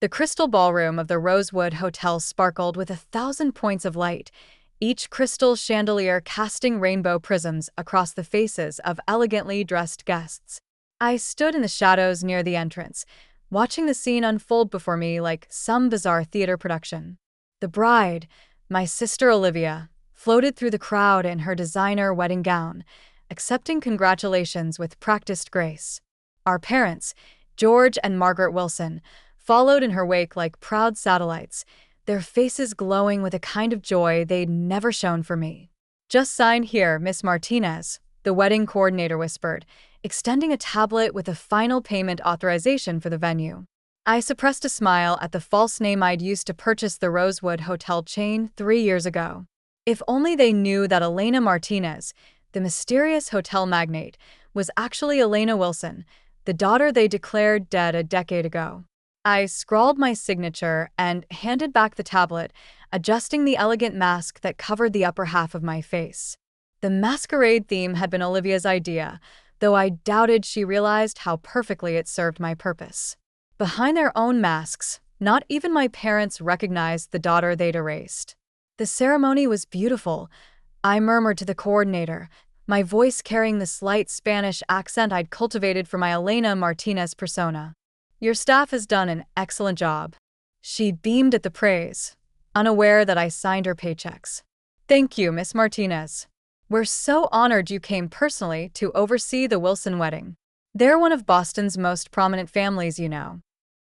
The crystal ballroom of the Rosewood Hotel sparkled with 1,000 points of light, each crystal chandelier casting rainbow prisms across the faces of elegantly dressed guests. I stood in the shadows near the entrance, watching the scene unfold before me like some bizarre theater production. The bride, my sister Olivia, floated through the crowd in her designer wedding gown, accepting congratulations with practiced grace. Our parents, George and Margaret Wilson, followed in her wake like proud satellites, their faces glowing with a kind of joy they'd never shown for me. "Just sign here, Miss Martinez," the wedding coordinator whispered, extending a tablet with a final payment authorization for the venue. I suppressed a smile at the false name I'd used to purchase the Rosewood Hotel chain 3 years ago. If only they knew that Elena Martinez, the mysterious hotel magnate, was actually Elena Wilson, the daughter they declared dead a decade ago. I scrawled my signature and handed back the tablet, adjusting the elegant mask that covered the upper half of my face. The masquerade theme had been Olivia's idea, though I doubted she realized how perfectly it served my purpose. Behind their own masks, not even my parents recognized the daughter they'd erased. "The ceremony was beautiful," I murmured to the coordinator, my voice carrying the slight Spanish accent I'd cultivated for my Elena Martinez persona. "Your staff has done an excellent job." She beamed at the praise, unaware that I signed her paychecks. "Thank you, Miss Martinez. We're so honored you came personally to oversee the Wilson wedding. They're one of Boston's most prominent families, you know."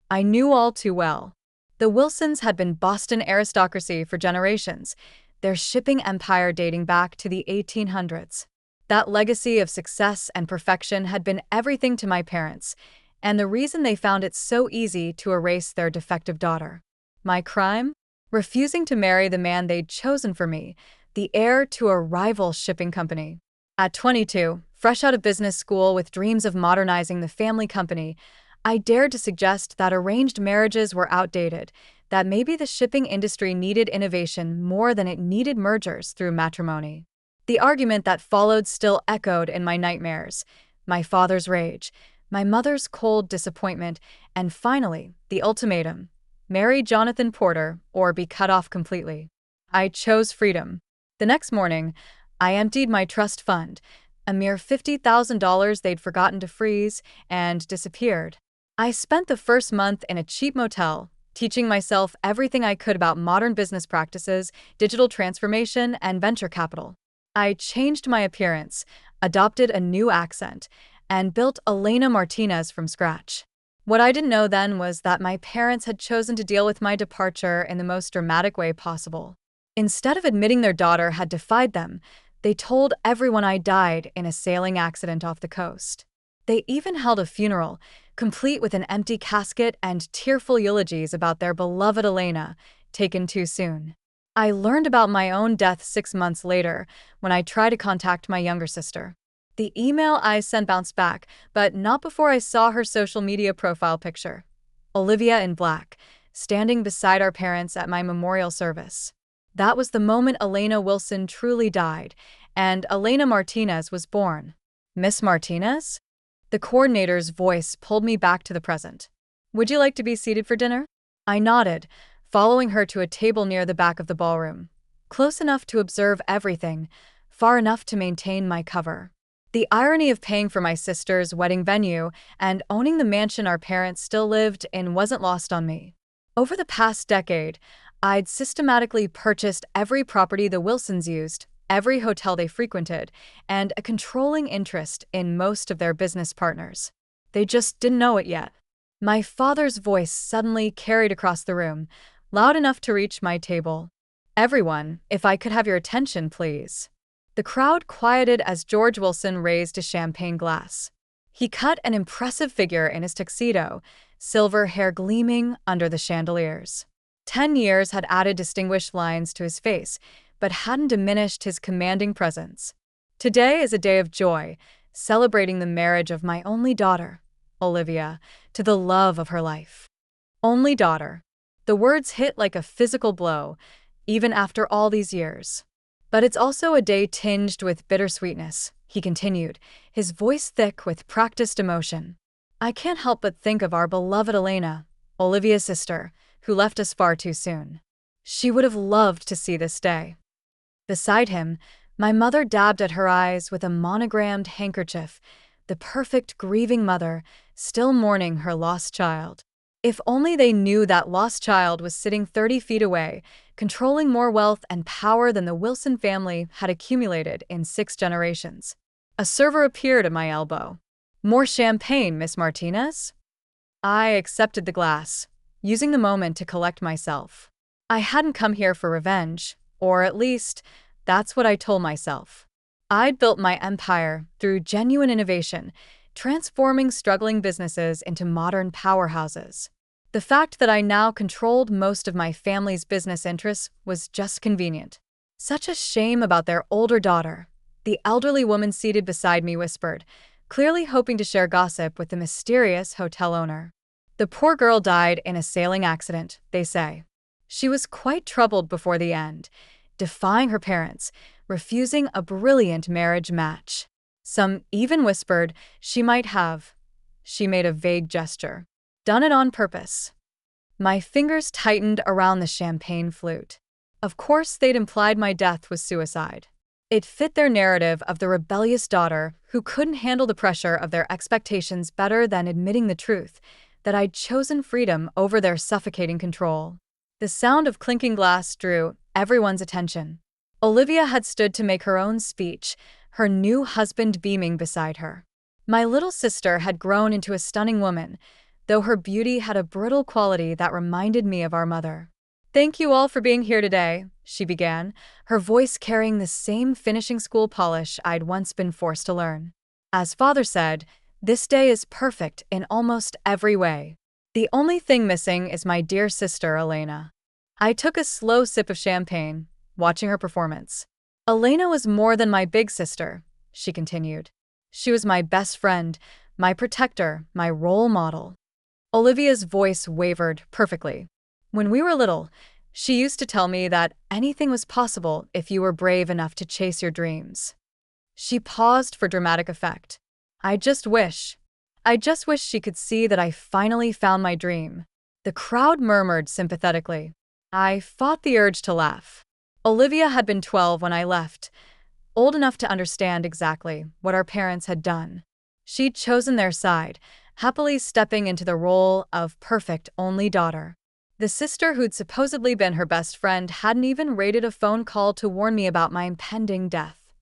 I knew all too well. The Wilsons had been Boston aristocracy for generations, their shipping empire dating back to the 1800s. That legacy of success and perfection had been everything to my parents, and the reason they found it so easy to erase their defective daughter. My crime? Refusing to marry the man they'd chosen for me, the heir to a rival shipping company. At 22, fresh out of business school with dreams of modernizing the family company, I dared to suggest that arranged marriages were outdated, that maybe the shipping industry needed innovation more than it needed mergers through matrimony. The argument that followed still echoed in my nightmares, my father's rage, my mother's cold disappointment, and finally, the ultimatum: marry Jonathan Porter or be cut off completely. I chose freedom. The next morning, I emptied my trust fund, a mere $50,000 they'd forgotten to freeze, and disappeared. I spent the first month in a cheap motel, teaching myself everything I could about modern business practices, digital transformation, and venture capital. I changed my appearance, adopted a new accent, and built Elena Martinez from scratch. What I didn't know then was that my parents had chosen to deal with my departure in the most dramatic way possible. Instead of admitting their daughter had defied them, they told everyone I died in a sailing accident off the coast. They even held a funeral, complete with an empty casket and tearful eulogies about their beloved Elena, taken too soon. I learned about my own death 6 months later when I tried to contact my younger sister. The email I sent bounced back, but not before I saw her social media profile picture. Olivia in black, standing beside our parents at my memorial service. That was the moment Elena Wilson truly died, and Elena Martinez was born. "Miss Martinez?" The coordinator's voice pulled me back to the present. "Would you like to be seated for dinner?" I nodded, following her to a table near the back of the ballroom. Close enough to observe everything, far enough to maintain my cover. The irony of paying for my sister's wedding venue and owning the mansion our parents still lived in wasn't lost on me. Over the past decade, I'd systematically purchased every property the Wilsons used, every hotel they frequented, and a controlling interest in most of their business partners. They just didn't know it yet. My father's voice suddenly carried across the room, loud enough to reach my table. "Everyone, if I could have your attention, please." The crowd quieted as George Wilson raised a champagne glass. He cut an impressive figure in his tuxedo, silver hair gleaming under the chandeliers. 10 years had added distinguished lines to his face, but hadn't diminished his commanding presence. "Today is a day of joy, celebrating the marriage of my only daughter, Olivia, to the love of her life." Only daughter. The words hit like a physical blow, even after all these years. "But it's also a day tinged with bittersweetness," he continued, his voice thick with practiced emotion. "I can't help but think of our beloved Elena, Olivia's sister, who left us far too soon. She would have loved to see this day. Beside him, my mother dabbed at her eyes with a monogrammed handkerchief, the perfect grieving mother, still mourning her lost child. If only they knew that lost child was sitting 30 feet away, controlling more wealth and power than the Wilson family had accumulated in 6 generations. A server appeared at my elbow. "More champagne, Miss Martinez?" I accepted the glass, using the moment to collect myself. I hadn't come here for revenge, or at least, that's what I told myself. I'd built my empire through genuine innovation, transforming struggling businesses into modern powerhouses. The fact that I now controlled most of my family's business interests was just convenient. Such a shame about their older daughter, the elderly woman seated beside me whispered, clearly hoping to share gossip with the mysterious hotel owner. The poor girl died in a sailing accident, they say. She was quite troubled before the end, defying her parents, refusing a brilliant marriage match. Some even whispered she might have, she made a vague gesture, done it on purpose. My fingers tightened around the champagne flute. Of course, they'd implied my death was suicide. It fit their narrative of the rebellious daughter who couldn't handle the pressure of their expectations better than admitting the truth, that I'd chosen freedom over their suffocating control. The sound of clinking glass drew everyone's attention. Olivia had stood to make her own speech, her new husband beaming beside her. My little sister had grown into a stunning woman, though her beauty had a brittle quality that reminded me of our mother. "Thank you all for being here today," she began, her voice carrying the same finishing school polish I'd once been forced to learn. As father said, this day is perfect in almost every way. The only thing missing is my dear sister, Elena. I took a slow sip of champagne, watching her performance. Elena was more than my big sister, she continued. She was my best friend, my protector, my role model. Olivia's voice wavered perfectly. When we were little, she used to tell me that anything was possible if you were brave enough to chase your dreams. She paused for dramatic effect. I just wish she could see that I finally found my dream. The crowd murmured sympathetically. I fought the urge to laugh. Olivia had been 12 when I left, old enough to understand exactly what our parents had done. She'd chosen their side, happily stepping into the role of perfect only daughter. The sister who'd supposedly been her best friend hadn't even rated a phone call to warn me about my impending death.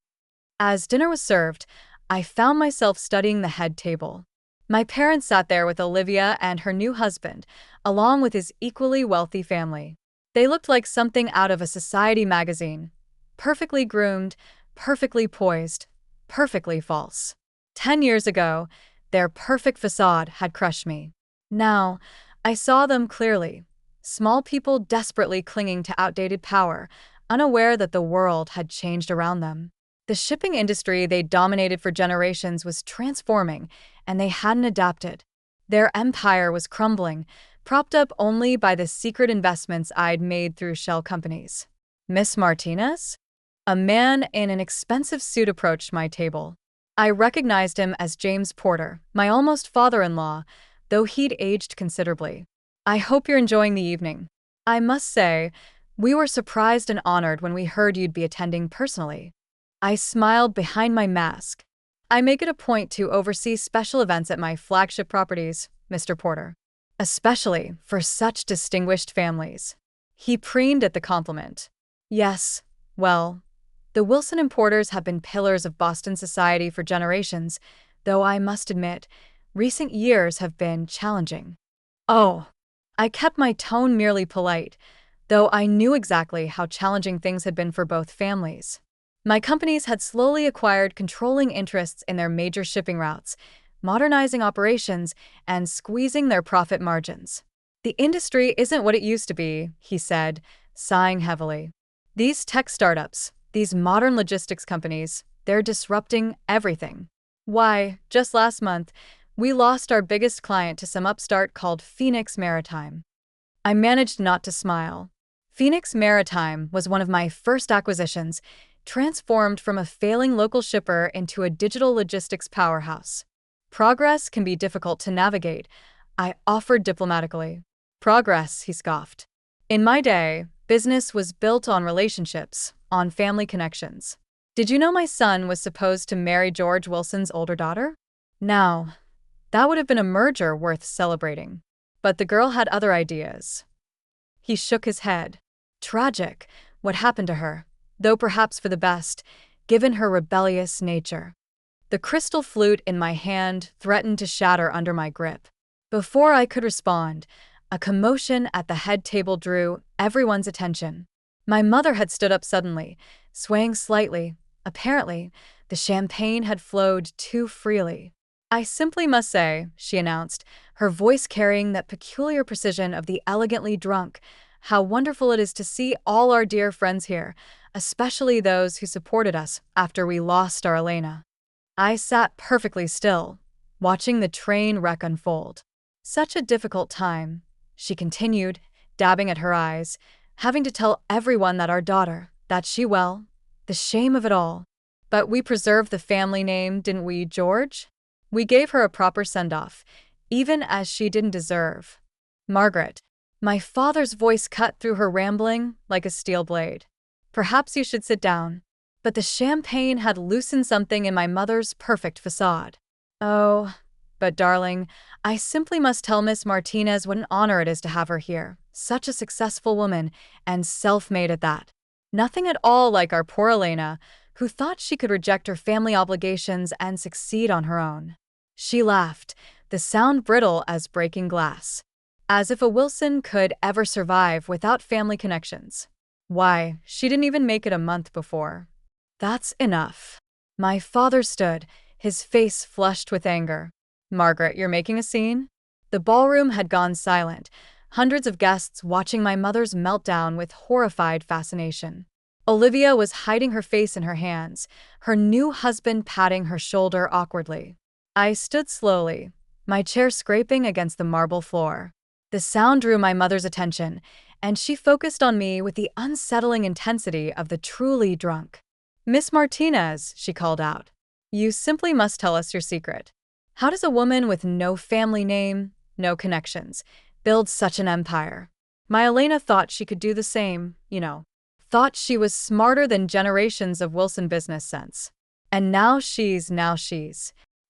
As dinner was served, I found myself studying the head table. My parents sat there with Olivia and her new husband, along with his equally wealthy family. They looked like something out of a society magazine. Perfectly groomed, perfectly poised, perfectly false. 10 years ago, their perfect facade had crushed me. Now, I saw them clearly. Small people desperately clinging to outdated power, unaware that the world had changed around them. The shipping industry they dominated for generations was transforming, and they hadn't adapted. Their empire was crumbling, propped up only by the secret investments I'd made through shell companies. "Miss Martinez?" A man in an expensive suit approached my table. I recognized him as James Porter, my almost father-in-law, though he'd aged considerably. "I hope you're enjoying the evening. I must say, we were surprised and honored when we heard you'd be attending personally." I smiled behind my mask. "I make it a point to oversee special events at my flagship properties, Mr. Porter. Especially for such distinguished families." He preened at the compliment. "Yes, well, the Wilson importers have been pillars of Boston society for generations, though I must admit, recent years have been challenging." "Oh." I kept my tone merely polite, though I knew exactly how challenging things had been for both families. My companies had slowly acquired controlling interests in their major shipping routes, modernizing operations, and squeezing their profit margins. "The industry isn't what it used to be," he said, sighing heavily. "These tech startups, these modern logistics companies, they're disrupting everything. Why, just last month, we lost our biggest client to some upstart called Phoenix Maritime." I managed not to smile. Phoenix Maritime was one of my first acquisitions, transformed from a failing local shipper into a digital logistics powerhouse. "Progress can be difficult to navigate," I offered diplomatically. Progress, he scoffed. In my day, business was built on relationships, on family connections. Did you know my son was supposed to marry George Wilson's older daughter? Now, that would have been a merger worth celebrating. But the girl had other ideas. He shook his head. Tragic, what happened to her, though perhaps for the best, given her rebellious nature. The crystal flute in my hand threatened to shatter under my grip. Before I could respond, a commotion at the head table drew everyone's attention. My mother had stood up suddenly, swaying slightly. Apparently, the champagne had flowed too freely. I simply must say, she announced, her voice carrying that peculiar precision of the elegantly drunk, how wonderful it is to see all our dear friends here, especially those who supported us after we lost our Elena. I sat perfectly still, watching the train wreck unfold. Such a difficult time, she continued, dabbing at her eyes, having to tell everyone that our daughter, that she well, the shame of it all. But we preserved the family name, didn't we, George? We gave her a proper send-off, even as she didn't deserve. Margaret. My father's voice cut through her rambling like a steel blade. Perhaps you should sit down. But the champagne had loosened something in my mother's perfect facade. Oh, but darling, I simply must tell Miss Martinez what an honor it is to have her here. Such a successful woman, and self-made at that. Nothing at all like our poor Elena, who thought she could reject her family obligations and succeed on her own. She laughed, the sound brittle as breaking glass. As if a Wilson could ever survive without family connections. Why, she didn't even make it a month before. That's enough. My father stood, his face flushed with anger. Margaret, you're making a scene? The ballroom had gone silent, hundreds of guests watching my mother's meltdown with horrified fascination. Olivia was hiding her face in her hands, her new husband patting her shoulder awkwardly. I stood slowly, my chair scraping against the marble floor. The sound drew my mother's attention, and she focused on me with the unsettling intensity of the truly drunk. Miss Martinez, she called out, you simply must tell us your secret. How does a woman with no family name, no connections, build such an empire? My Elena thought she could do the same, thought she was smarter than generations of Wilson business sense. And now she's.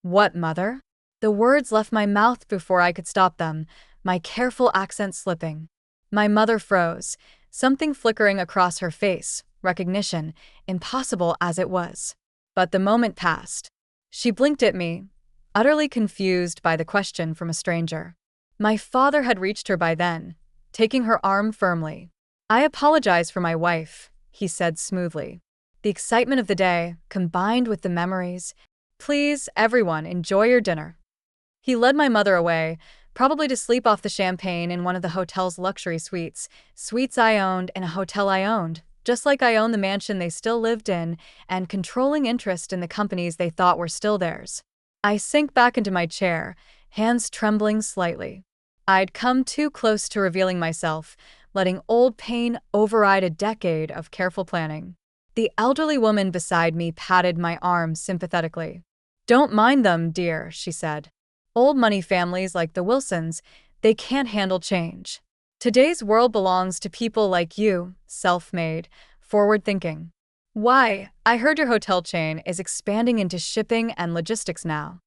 What, mother? The words left my mouth before I could stop them, my careful accent slipping. My mother froze, something flickering across her face, recognition, impossible as it was. But the moment passed. She blinked at me, utterly confused by the question from a stranger. My father had reached her by then, taking her arm firmly. I apologize for my wife, he said smoothly. The excitement of the day, combined with the memories. Please, everyone, enjoy your dinner. He led my mother away, probably to sleep off the champagne in one of the hotel's luxury suites. Suites I owned and a hotel I owned, just like I owned the mansion they still lived in and controlling interest in the companies they thought were still theirs. I sank back into my chair, hands trembling slightly. I'd come too close to revealing myself, letting old pain override a decade of careful planning. The elderly woman beside me patted my arm sympathetically. Don't mind them, dear, she said. Old money families like the Wilsons, they can't handle change. Today's world belongs to people like you, self-made, forward-thinking. Why, I heard your hotel chain is expanding into shipping and logistics now.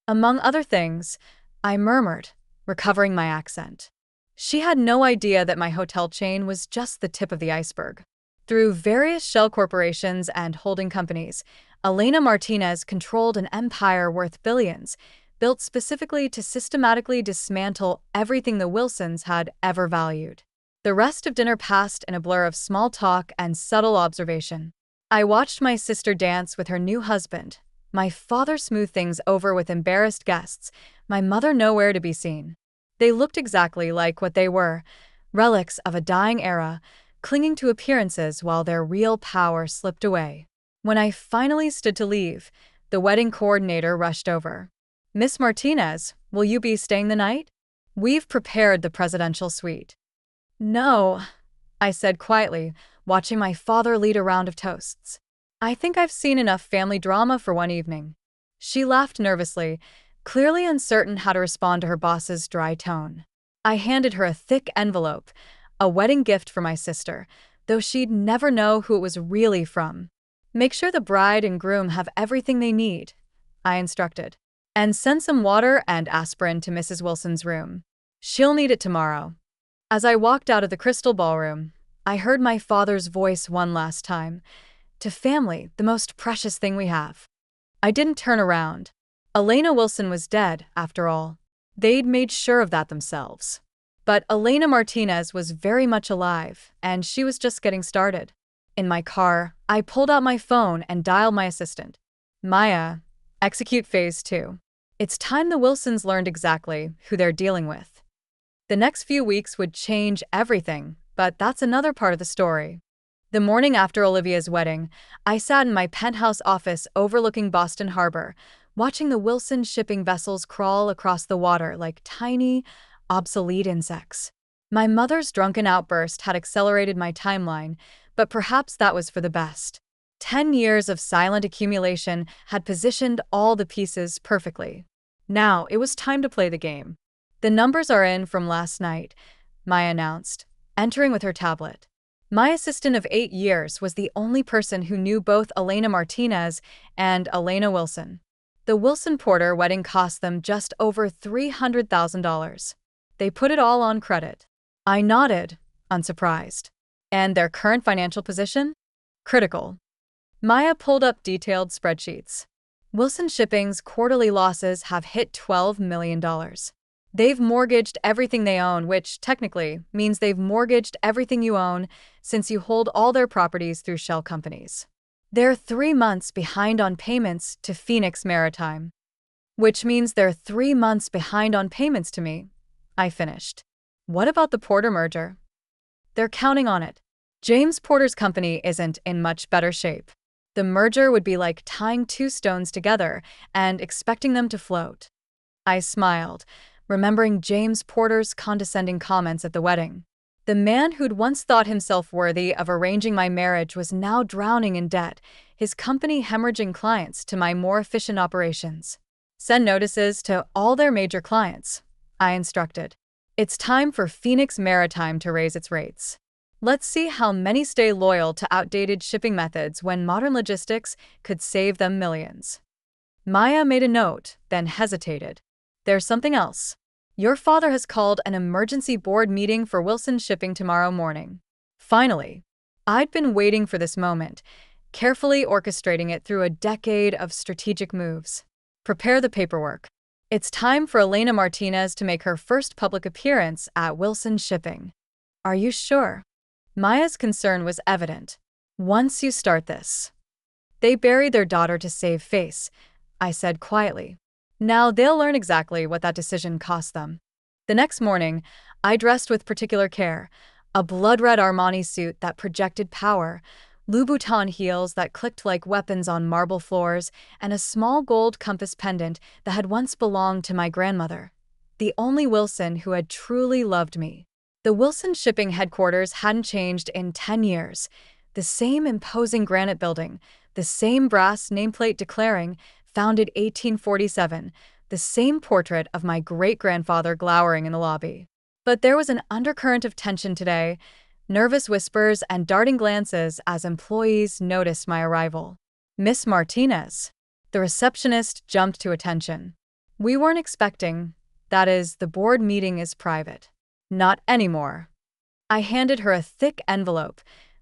Among other things, I murmured, recovering my accent. She had no idea that my hotel chain was just the tip of the iceberg. Through various shell corporations and holding companies, Elena Martinez controlled an empire worth billions, built specifically to systematically dismantle everything the Wilsons had ever valued. The rest of dinner passed in a blur of small talk and subtle observation. I watched my sister dance with her new husband, my father smooth things over with embarrassed guests, my mother nowhere to be seen. They looked exactly like what they were, relics of a dying era, clinging to appearances while their real power slipped away. When I finally stood to leave, the wedding coordinator rushed over. Miss Martinez, will you be staying the night? We've prepared the presidential suite. No, I said quietly, watching my father lead a round of toasts. I think I've seen enough family drama for one evening. She laughed nervously, clearly uncertain how to respond to her boss's dry tone. I handed her a thick envelope, a wedding gift for my sister, though she'd never know who it was really from. Make sure the bride and groom have everything they need, I instructed. And send some water and aspirin to Mrs. Wilson's room. She'll need it tomorrow. As I walked out of the crystal ballroom, I heard my father's voice one last time. To family, the most precious thing we have. I didn't turn around. Elena Wilson was dead, after all. They'd made sure of that themselves. But Elena Martinez was very much alive, and she was just getting started. In my car, I pulled out my phone and dialed my assistant. Maya, execute phase 2. It's time the Wilsons learned exactly who they're dealing with. The next few weeks would change everything, but that's another part of the story. The morning after Olivia's wedding, I sat in my penthouse office overlooking Boston Harbor, watching the Wilson shipping vessels crawl across the water like tiny, obsolete insects. My mother's drunken outburst had accelerated my timeline, but perhaps that was for the best. 10 years of silent accumulation had positioned all the pieces perfectly. Now it was time to play the game. The numbers are in from last night, Maya announced, entering with her tablet. My assistant of 8 years was the only person who knew both Elena Martinez and Elena Wilson. The Wilson Porter wedding cost them just over $300,000. They put it all on credit. I nodded, unsurprised. And their current financial position? Critical. Maya pulled up detailed spreadsheets. Wilson Shipping's quarterly losses have hit $12 million. They've mortgaged everything they own, which technically means they've mortgaged everything you own since you hold all their properties through shell companies. They're 3 months behind on payments to Phoenix Maritime, which means they're 3 months behind on payments to me. I finished. What about the Porter merger? They're counting on it. James Porter's company isn't in much better shape. The merger would be like tying 2 stones together and expecting them to float. I smiled, remembering James Porter's condescending comments at the wedding. The man who'd once thought himself worthy of arranging my marriage was now drowning in debt, his company hemorrhaging clients to my more efficient operations. Send notices to all their major clients, I instructed. It's time for Phoenix Maritime to raise its rates. Let's see how many stay loyal to outdated shipping methods when modern logistics could save them millions. Maya made a note, then hesitated. There's something else. Your father has called an emergency board meeting for Wilson Shipping tomorrow morning. Finally, I'd been waiting for this moment, carefully orchestrating it through a decade of strategic moves. Prepare the paperwork. It's time for Elena Martinez to make her first public appearance at Wilson Shipping. Are you sure? Maya's concern was evident. Once you start this. They buried their daughter to save face, I said quietly. Now they'll learn exactly what that decision cost them. The next morning, I dressed with particular care, a blood-red Armani suit that projected power, Louboutin heels that clicked like weapons on marble floors, and a small gold compass pendant that had once belonged to my grandmother, the only Wilson who had truly loved me. The Wilson Shipping headquarters hadn't changed in 10 years. The same imposing granite building, the same brass nameplate declaring, founded 1847, the same portrait of my great-grandfather glowering in the lobby. But there was an undercurrent of tension today, nervous whispers and darting glances as employees noticed my arrival. Miss Martinez. The receptionist jumped to attention. We weren't expecting, that is, the board meeting is private. Not anymore. I handed her a thick envelope,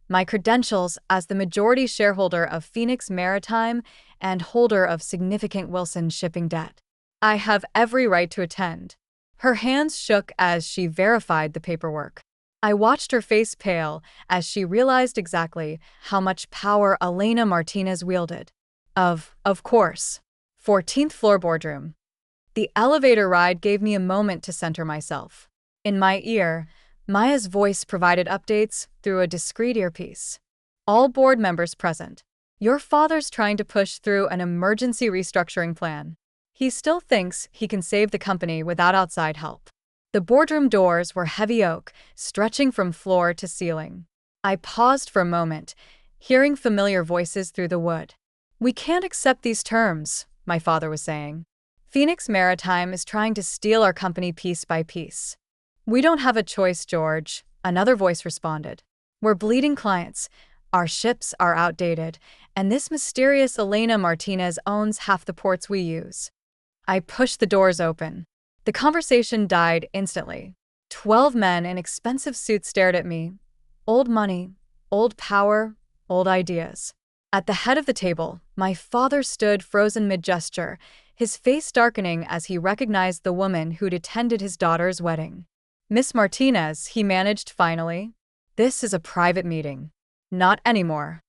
my credentials as the majority shareholder of Phoenix Maritime and holder of significant Wilson shipping debt. I have every right to attend. Her hands shook as she verified the paperwork. I watched her face pale as she realized exactly how much power Elena Martinez wielded. Of course. 14th floor boardroom. The elevator ride gave me a moment to center myself. In my ear, Maya's voice provided updates through a discreet earpiece. All board members present. Your father's trying to push through an emergency restructuring plan. He still thinks he can save the company without outside help. The boardroom doors were heavy oak, stretching from floor to ceiling. I paused for a moment, hearing familiar voices through the wood. We can't accept these terms, my father was saying. Phoenix Maritime is trying to steal our company piece by piece. We don't have a choice, George, another voice responded. We're bleeding clients. Our ships are outdated, and this mysterious Elena Martinez owns half the ports we use. I pushed the doors open. The conversation died instantly. 12 men in expensive suits stared at me. Old money, old power, old ideas. At the head of the table, my father stood frozen mid-gesture, his face darkening as he recognized the woman who'd attended his daughter's wedding. Miss Martinez, he managed finally. This is a private meeting. Not anymore.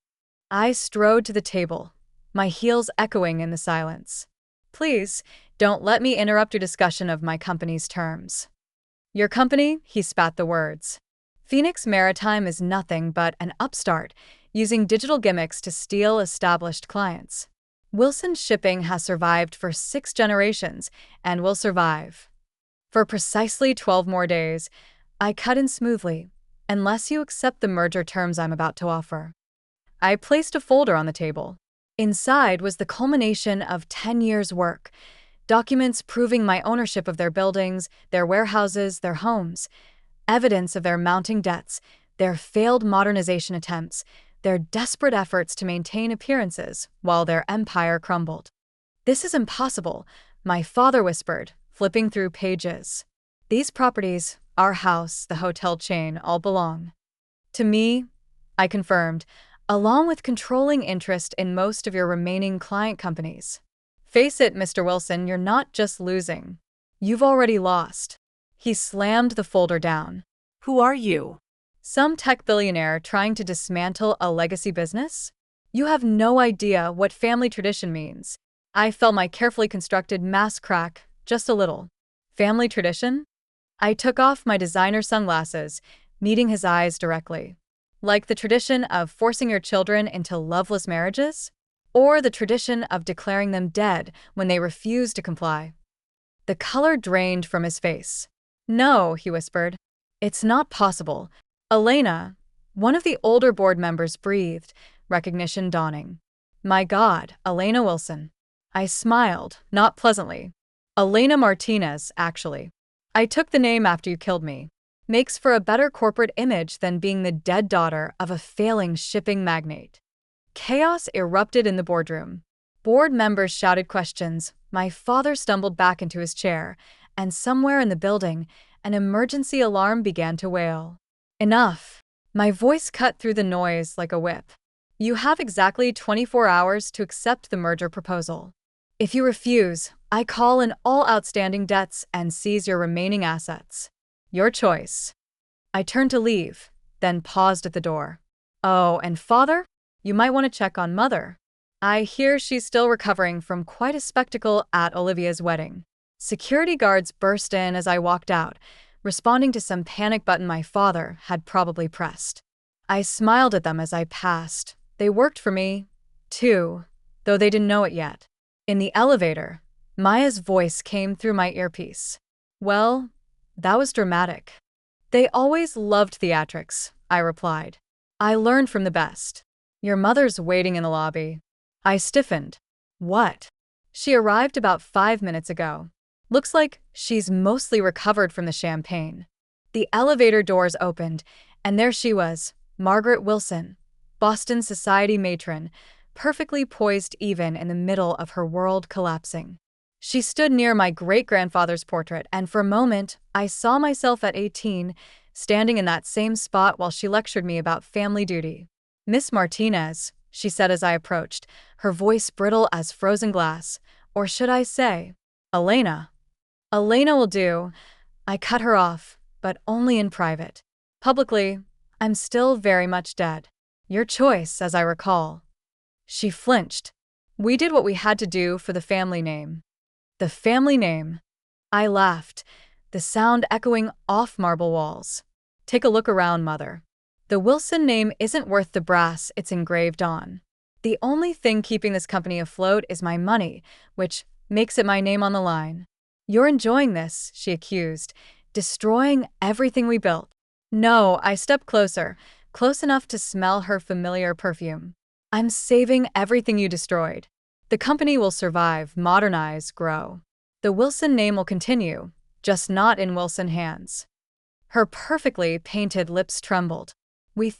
I strode to the table, my heels echoing in the silence. Please, don't let me interrupt your discussion of my company's terms. Your company? He spat the words. Phoenix Maritime is nothing but an upstart, using digital gimmicks to steal established clients. Wilson Shipping has survived for 6 generations and will survive. For precisely 12 more days, I cut in smoothly, unless you accept the merger terms I'm about to offer. I placed a folder on the table. Inside was the culmination of 10 years' work, documents proving my ownership of their buildings, their warehouses, their homes, evidence of their mounting debts, their failed modernization attempts, their desperate efforts to maintain appearances while their empire crumbled. This is impossible, my father whispered, flipping through pages. These properties, our house, the hotel chain, all belong to me, I confirmed, along with controlling interest in most of your remaining client companies. Face it, Mr. Wilson, you're not just losing. You've already lost. He slammed the folder down. Who are you? Some tech billionaire trying to dismantle a legacy business? You have no idea what family tradition means. I felt my carefully constructed mask crack, just a little. Family tradition? I took off my designer sunglasses, meeting his eyes directly. Like the tradition of forcing your children into loveless marriages? Or the tradition of declaring them dead when they refuse to comply? The color drained from his face. No, he whispered. It's not possible. Elena, one of the older board members, breathed, recognition dawning. My God, Elena Wilson. I smiled, not pleasantly. Elena Martinez, actually. I took the name after you killed me. Makes for a better corporate image than being the dead daughter of a failing shipping magnate. Chaos erupted in the boardroom. Board members shouted questions. My father stumbled back into his chair, and somewhere in the building, an emergency alarm began to wail. Enough. My voice cut through the noise like a whip. You have exactly 24 hours to accept the merger proposal. If you refuse, I call in all outstanding debts and seize your remaining assets. Your choice. I turned to leave, then paused at the door. Oh, and father? You might want to check on mother. I hear she's still recovering from quite a spectacle at Olivia's wedding. Security guards burst in as I walked out, responding to some panic button my father had probably pressed. I smiled at them as I passed. They worked for me, too, though they didn't know it yet. In the elevator, Maya's voice came through my earpiece. Well, that was dramatic. They always loved theatrics, I replied. I learned from the best. Your mother's waiting in the lobby. I stiffened. What? She arrived about 5 minutes ago. Looks like she's mostly recovered from the champagne. The elevator doors opened, and there she was, Margaret Wilson, Boston society matron, perfectly poised even in the middle of her world collapsing. She stood near my great-grandfather's portrait, and for a moment, I saw myself at 18, standing in that same spot while she lectured me about family duty. Miss Martinez, she said as I approached, her voice brittle as frozen glass. Or should I say, Elena? Elena will do. I cut her off, but only in private. Publicly, I'm still very much dead. Your choice, as I recall. She flinched. We did what we had to do for the family name. The family name. I laughed, the sound echoing off marble walls. Take a look around, Mother. The Wilson name isn't worth the brass it's engraved on. The only thing keeping this company afloat is my money, which makes it my name on the line. You're enjoying this, she accused, destroying everything we built. No, I stepped closer, close enough to smell her familiar perfume. I'm saving everything you destroyed. The company will survive, modernize, grow. The Wilson name will continue, just not in Wilson hands. Her perfectly painted lips trembled. We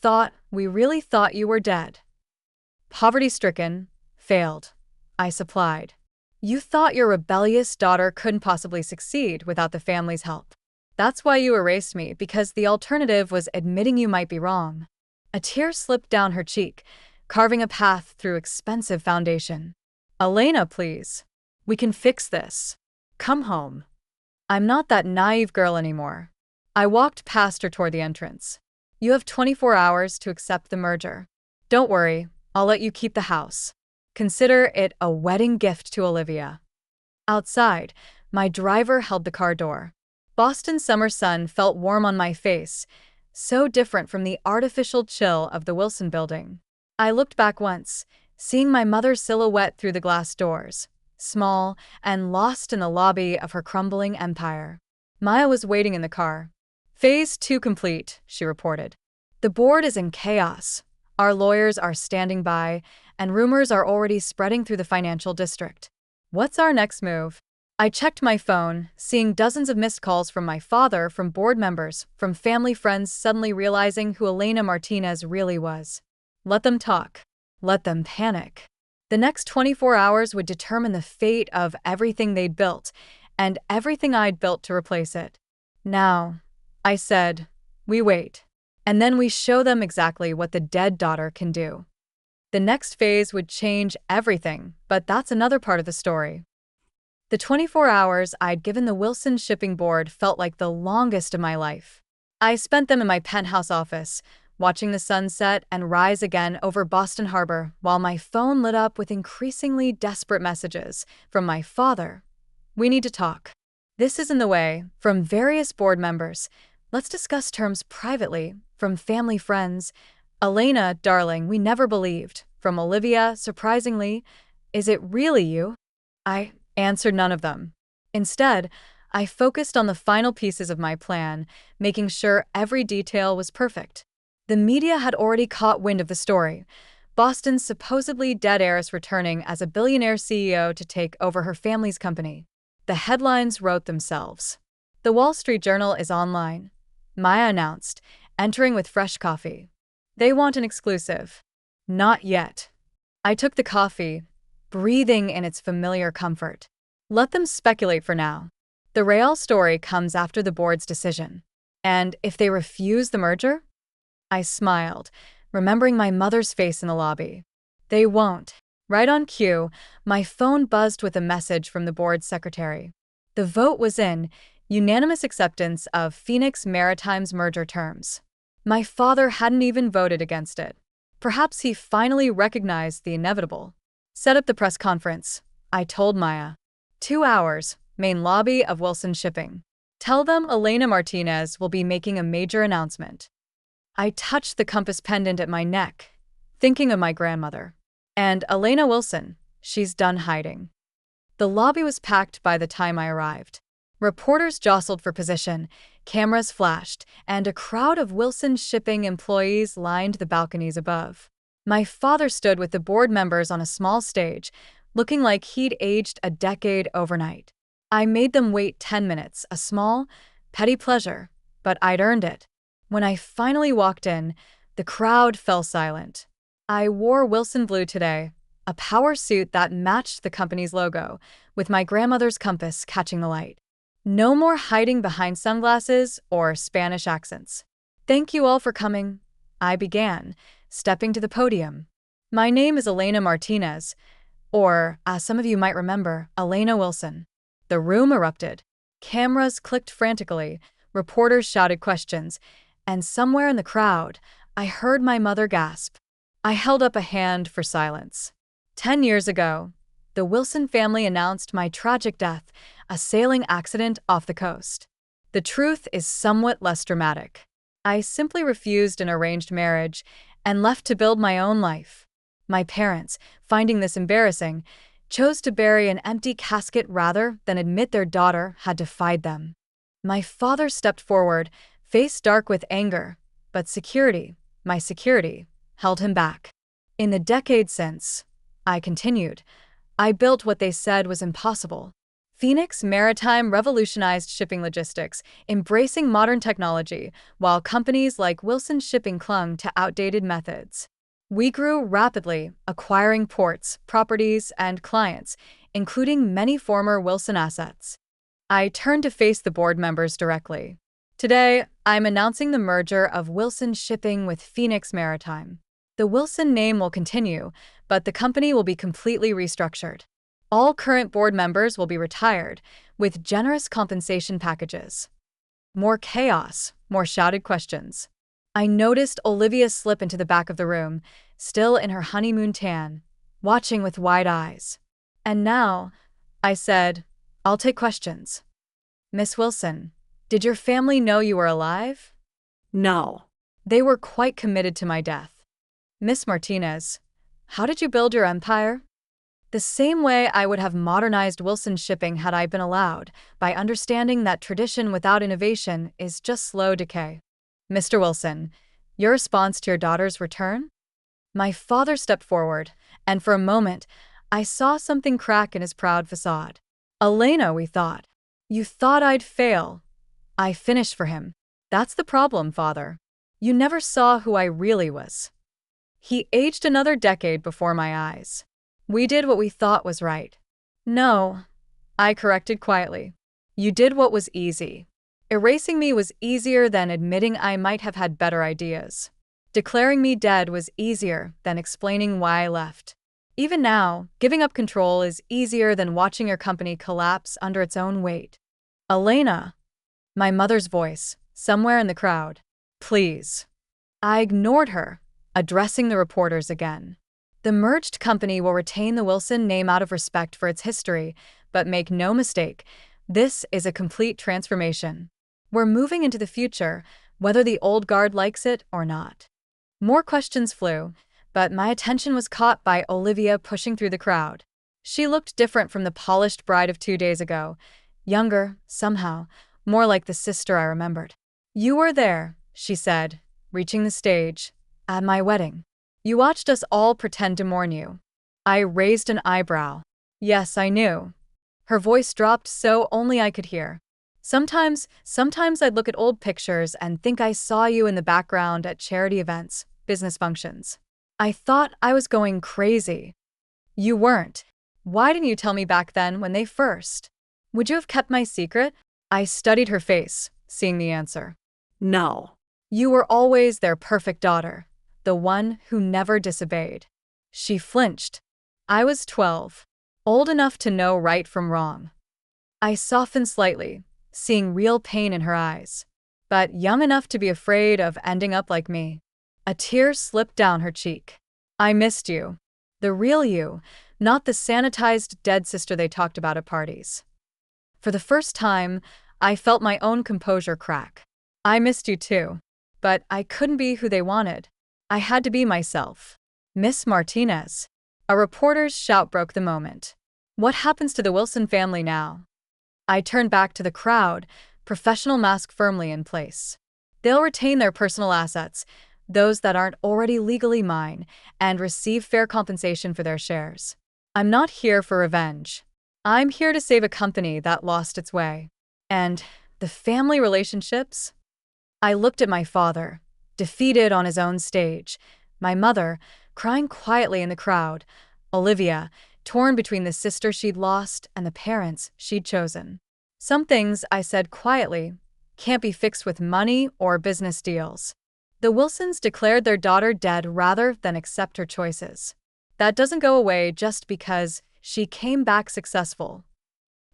really thought you were dead. Poverty-stricken, failed, I supplied. You thought your rebellious daughter couldn't possibly succeed without the family's help. That's why you erased me, because the alternative was admitting you might be wrong. A tear slipped down her cheek, carving a path through expensive foundation. Elena, please. We can fix this. Come home. I'm not that naive girl anymore. I walked past her toward the entrance. You have 24 hours to accept the merger. Don't worry, I'll let you keep the house. Consider it a wedding gift to Olivia. Outside, my driver held the car door. Boston's summer sun felt warm on my face, so different from the artificial chill of the Wilson building. I looked back once, seeing my mother's silhouette through the glass doors, small and lost in the lobby of her crumbling empire. Maya was waiting in the car. Phase 2 complete, she reported. The board is in chaos. Our lawyers are standing by, and rumors are already spreading through the financial district. What's our next move? I checked my phone, seeing dozens of missed calls from my father, from board members, from family friends, suddenly realizing who Elena Martinez really was. Let them talk. Let them panic. The next 24 hours would determine the fate of everything they'd built, and everything I'd built to replace it. Now, I said, we wait. And then we show them exactly what the dead daughter can do. The next phase would change everything, but that's another part of the story. The 24 hours I'd given the Wilson Shipping Board felt like the longest of my life. I spent them in my penthouse office, watching the sun set and rise again over Boston Harbor, while my phone lit up with increasingly desperate messages from my father. We need to talk. This is in the way, from various board members. Let's discuss terms privately, from family friends. Elena, darling, we never believed. From Olivia, surprisingly, is it really you? I answered none of them. Instead, I focused on the final pieces of my plan, making sure every detail was perfect. The media had already caught wind of the story. Boston's supposedly dead heiress returning as a billionaire CEO to take over her family's company. The headlines wrote themselves. The Wall Street Journal is online, Maya announced, entering with fresh coffee. They want an exclusive. Not yet. I took the coffee, breathing in its familiar comfort. Let them speculate for now. The real story comes after the board's decision. And if they refuse the merger? I smiled, remembering my mother's face in the lobby. They won't. Right on cue, my phone buzzed with a message from the board's secretary. The vote was in, unanimous acceptance of Phoenix Maritime's merger terms. My father hadn't even voted against it. Perhaps he finally recognized the inevitable. Set up the press conference, I told Maya. 2 hours, main lobby of Wilson Shipping. Tell them Elena Martinez will be making a major announcement. I touched the compass pendant at my neck, thinking of my grandmother. And Elena Wilson, she's done hiding. The lobby was packed by the time I arrived. Reporters jostled for position, cameras flashed, and a crowd of Wilson Shipping employees lined the balconies above. My father stood with the board members on a small stage, looking like he'd aged a decade overnight. I made them wait 10 minutes, a small, petty pleasure, but I'd earned it. When I finally walked in, the crowd fell silent. I wore Wilson blue today, a power suit that matched the company's logo, with my grandmother's compass catching the light. No more hiding behind sunglasses or Spanish accents. Thank you all for coming, I began, stepping to the podium. My name is Elena Martinez, or, as some of you might remember, Elena Wilson. The room erupted. Cameras clicked frantically, reporters shouted questions, and somewhere in the crowd, I heard my mother gasp. I held up a hand for silence. 10 years ago, the Wilson family announced my tragic death, a sailing accident off the coast. The truth is somewhat less dramatic. I simply refused an arranged marriage and left to build my own life. My parents, finding this embarrassing, chose to bury an empty casket rather than admit their daughter had defied them. My father stepped forward, face dark with anger, but security, my security, held him back. In the decade since, I continued, I built what they said was impossible. Phoenix Maritime revolutionized shipping logistics, embracing modern technology, while companies like Wilson Shipping clung to outdated methods. We grew rapidly, acquiring ports, properties, and clients, including many former Wilson assets. I turned to face the board members directly. Today, I'm announcing the merger of Wilson Shipping with Phoenix Maritime. The Wilson name will continue, but the company will be completely restructured. All current board members will be retired, with generous compensation packages. More chaos, more shouted questions. I noticed Olivia slip into the back of the room, still in her honeymoon tan, watching with wide eyes. And now, I said, I'll take questions. Miss Wilson, did your family know you were alive? No. They were quite committed to my death. Miss Martinez, how did you build your empire? The same way I would have modernized Wilson Shipping had I been allowed, by understanding that tradition without innovation is just slow decay. Mr. Wilson, your response to your daughter's return? My father stepped forward, and for a moment, I saw something crack in his proud facade. Elena, we thought. You thought I'd fail. I finished for him. That's the problem, father. You never saw who I really was. He aged another decade before my eyes. We did what we thought was right. No, I corrected quietly. You did what was easy. Erasing me was easier than admitting I might have had better ideas. Declaring me dead was easier than explaining why I left. Even now, giving up control is easier than watching your company collapse under its own weight. Elena, my mother's voice, somewhere in the crowd. Please. I ignored her, addressing the reporters again. The merged company will retain the Wilson name out of respect for its history, but make no mistake, this is a complete transformation. We're moving into the future, whether the old guard likes it or not. More questions flew, but my attention was caught by Olivia pushing through the crowd. She looked different from the polished bride of 2 days ago, younger, somehow, more like the sister I remembered. You were there, she said, reaching the stage, at my wedding. You watched us all pretend to mourn you. I raised an eyebrow. Yes, I knew. Her voice dropped so only I could hear. Sometimes I'd look at old pictures and think I saw you in the background at charity events, business functions. I thought I was going crazy. You weren't. Why didn't you tell me back then when they first? Would you have kept my secret? I studied her face, seeing the answer. No. You were always their perfect daughter, the one who never disobeyed. She flinched. I was 12, old enough to know right from wrong. I softened slightly, seeing real pain in her eyes, but young enough to be afraid of ending up like me. A tear slipped down her cheek. I missed you. The real you, not the sanitized dead sister they talked about at parties. For the first time, I felt my own composure crack. I missed you too, but I couldn't be who they wanted. I had to be myself. Miss Martinez. A reporter's shout broke the moment. What happens to the Wilson family now? I turned back to the crowd, professional mask firmly in place. They'll retain their personal assets, those that aren't already legally mine, and receive fair compensation for their shares. I'm not here for revenge. I'm here to save a company that lost its way. And the family relationships? I looked at my father, defeated on his own stage, my mother, crying quietly in the crowd, Olivia, torn between the sister she'd lost and the parents she'd chosen. Some things, I said quietly, can't be fixed with money or business deals. The Wilsons declared their daughter dead rather than accept her choices. That doesn't go away just because she came back successful.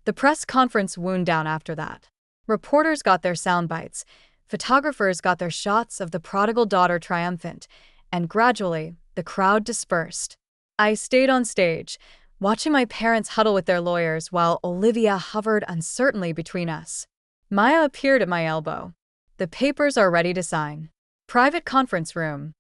The press conference wound down after that. Reporters got their sound bites, photographers got their shots of the prodigal daughter triumphant, and gradually, the crowd dispersed. I stayed on stage, watching my parents huddle with their lawyers while Olivia hovered uncertainly between us. Maya appeared at my elbow. The papers are ready to sign. Private conference room.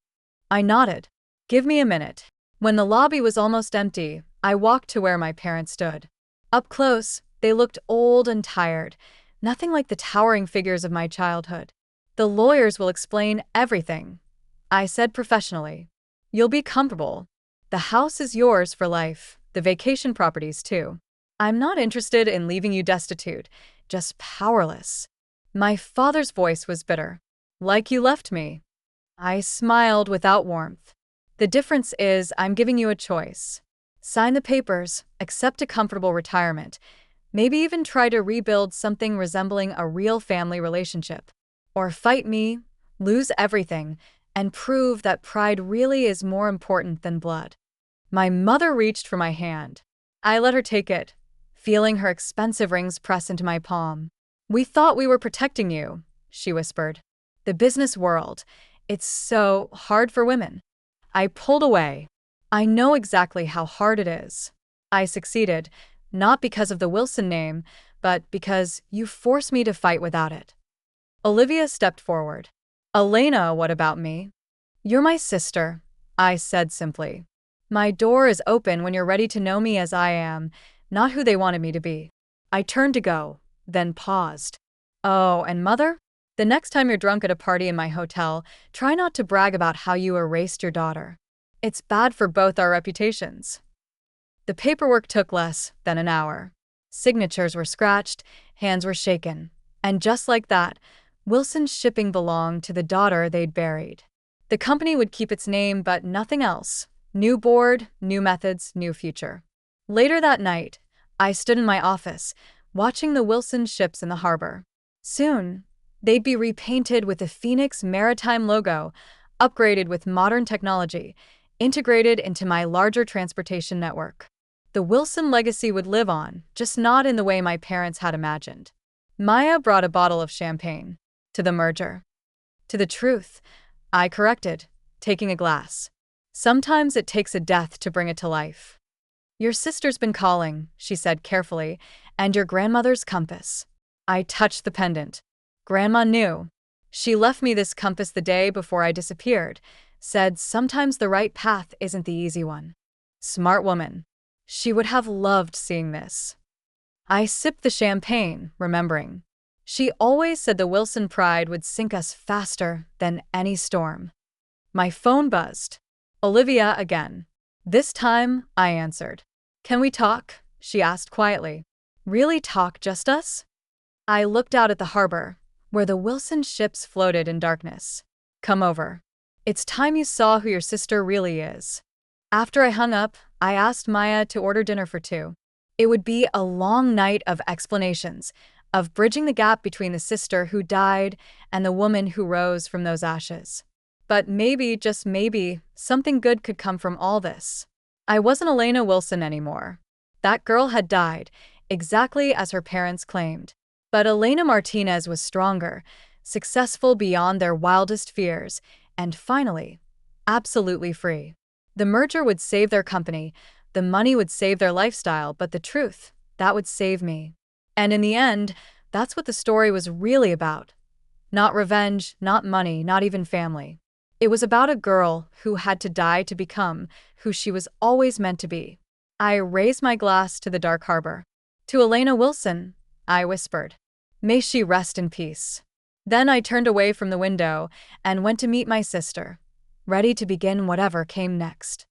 I nodded. Give me a minute. When the lobby was almost empty, I walked to where my parents stood. Up close, they looked old and tired, nothing like the towering figures of my childhood. The lawyers will explain everything, I said professionally. You'll be comfortable. The house is yours for life, the vacation properties too. I'm not interested in leaving you destitute, just powerless. My father's voice was bitter. Like you left me. I smiled without warmth. The difference is I'm giving you a choice. Sign the papers, accept a comfortable retirement, maybe even try to rebuild something resembling a real family relationship. Or fight me, lose everything, and prove that pride really is more important than blood. My mother reached for my hand. I let her take it, feeling her expensive rings press into my palm. We thought we were protecting you, she whispered. The business world, it's so hard for women. I pulled away. I know exactly how hard it is. I succeeded, not because of the Wilson name, but because you forced me to fight without it. Olivia stepped forward. Elena, what about me? You're my sister, I said simply. My door is open when you're ready to know me as I am, not who they wanted me to be. I turned to go, then paused. Oh, and mother? The next time you're drunk at a party in my hotel, try not to brag about how you erased your daughter. It's bad for both our reputations. The paperwork took less than an hour. Signatures were scratched, hands were shaken. And just like that, Wilson's shipping belonged to the daughter they'd buried. The company would keep its name, but nothing else. New board, new methods, new future. Later that night, I stood in my office, watching the Wilson ships in the harbor. Soon, they'd be repainted with the Phoenix Maritime logo, upgraded with modern technology, integrated into my larger transportation network. The Wilson legacy would live on, just not in the way my parents had imagined. Maya brought a bottle of champagne. To the merger. To the truth, I corrected, taking a glass. Sometimes it takes a death to bring it to life. Your sister's been calling, she said carefully, and your grandmother's compass. I touched the pendant. Grandma knew. She left me this compass the day before I disappeared, said sometimes the right path isn't the easy one. Smart woman. She would have loved seeing this. I sipped the champagne, remembering. She always said the Wilson pride would sink us faster than any storm. My phone buzzed. Olivia again. This time, I answered. Can we talk? She asked quietly. Really talk, just us? I looked out at the harbor, where the Wilson ships floated in darkness. Come over. It's time you saw who your sister really is. After I hung up, I asked Maya to order dinner for two. It would be a long night of explanations, of bridging the gap between the sister who died and the woman who rose from those ashes. But maybe, just maybe, something good could come from all this. I wasn't Elena Wilson anymore. That girl had died, exactly as her parents claimed. But Elena Martinez was stronger, successful beyond their wildest fears, and finally, absolutely free. The merger would save their company, the money would save their lifestyle, but the truth, that would save me. And in the end, that's what the story was really about. Not revenge, not money, not even family. It was about a girl who had to die to become who she was always meant to be. I raised my glass to the dark harbor. To Elena Wilson, I whispered. May she rest in peace. Then I turned away from the window and went to meet my sister, ready to begin whatever came next.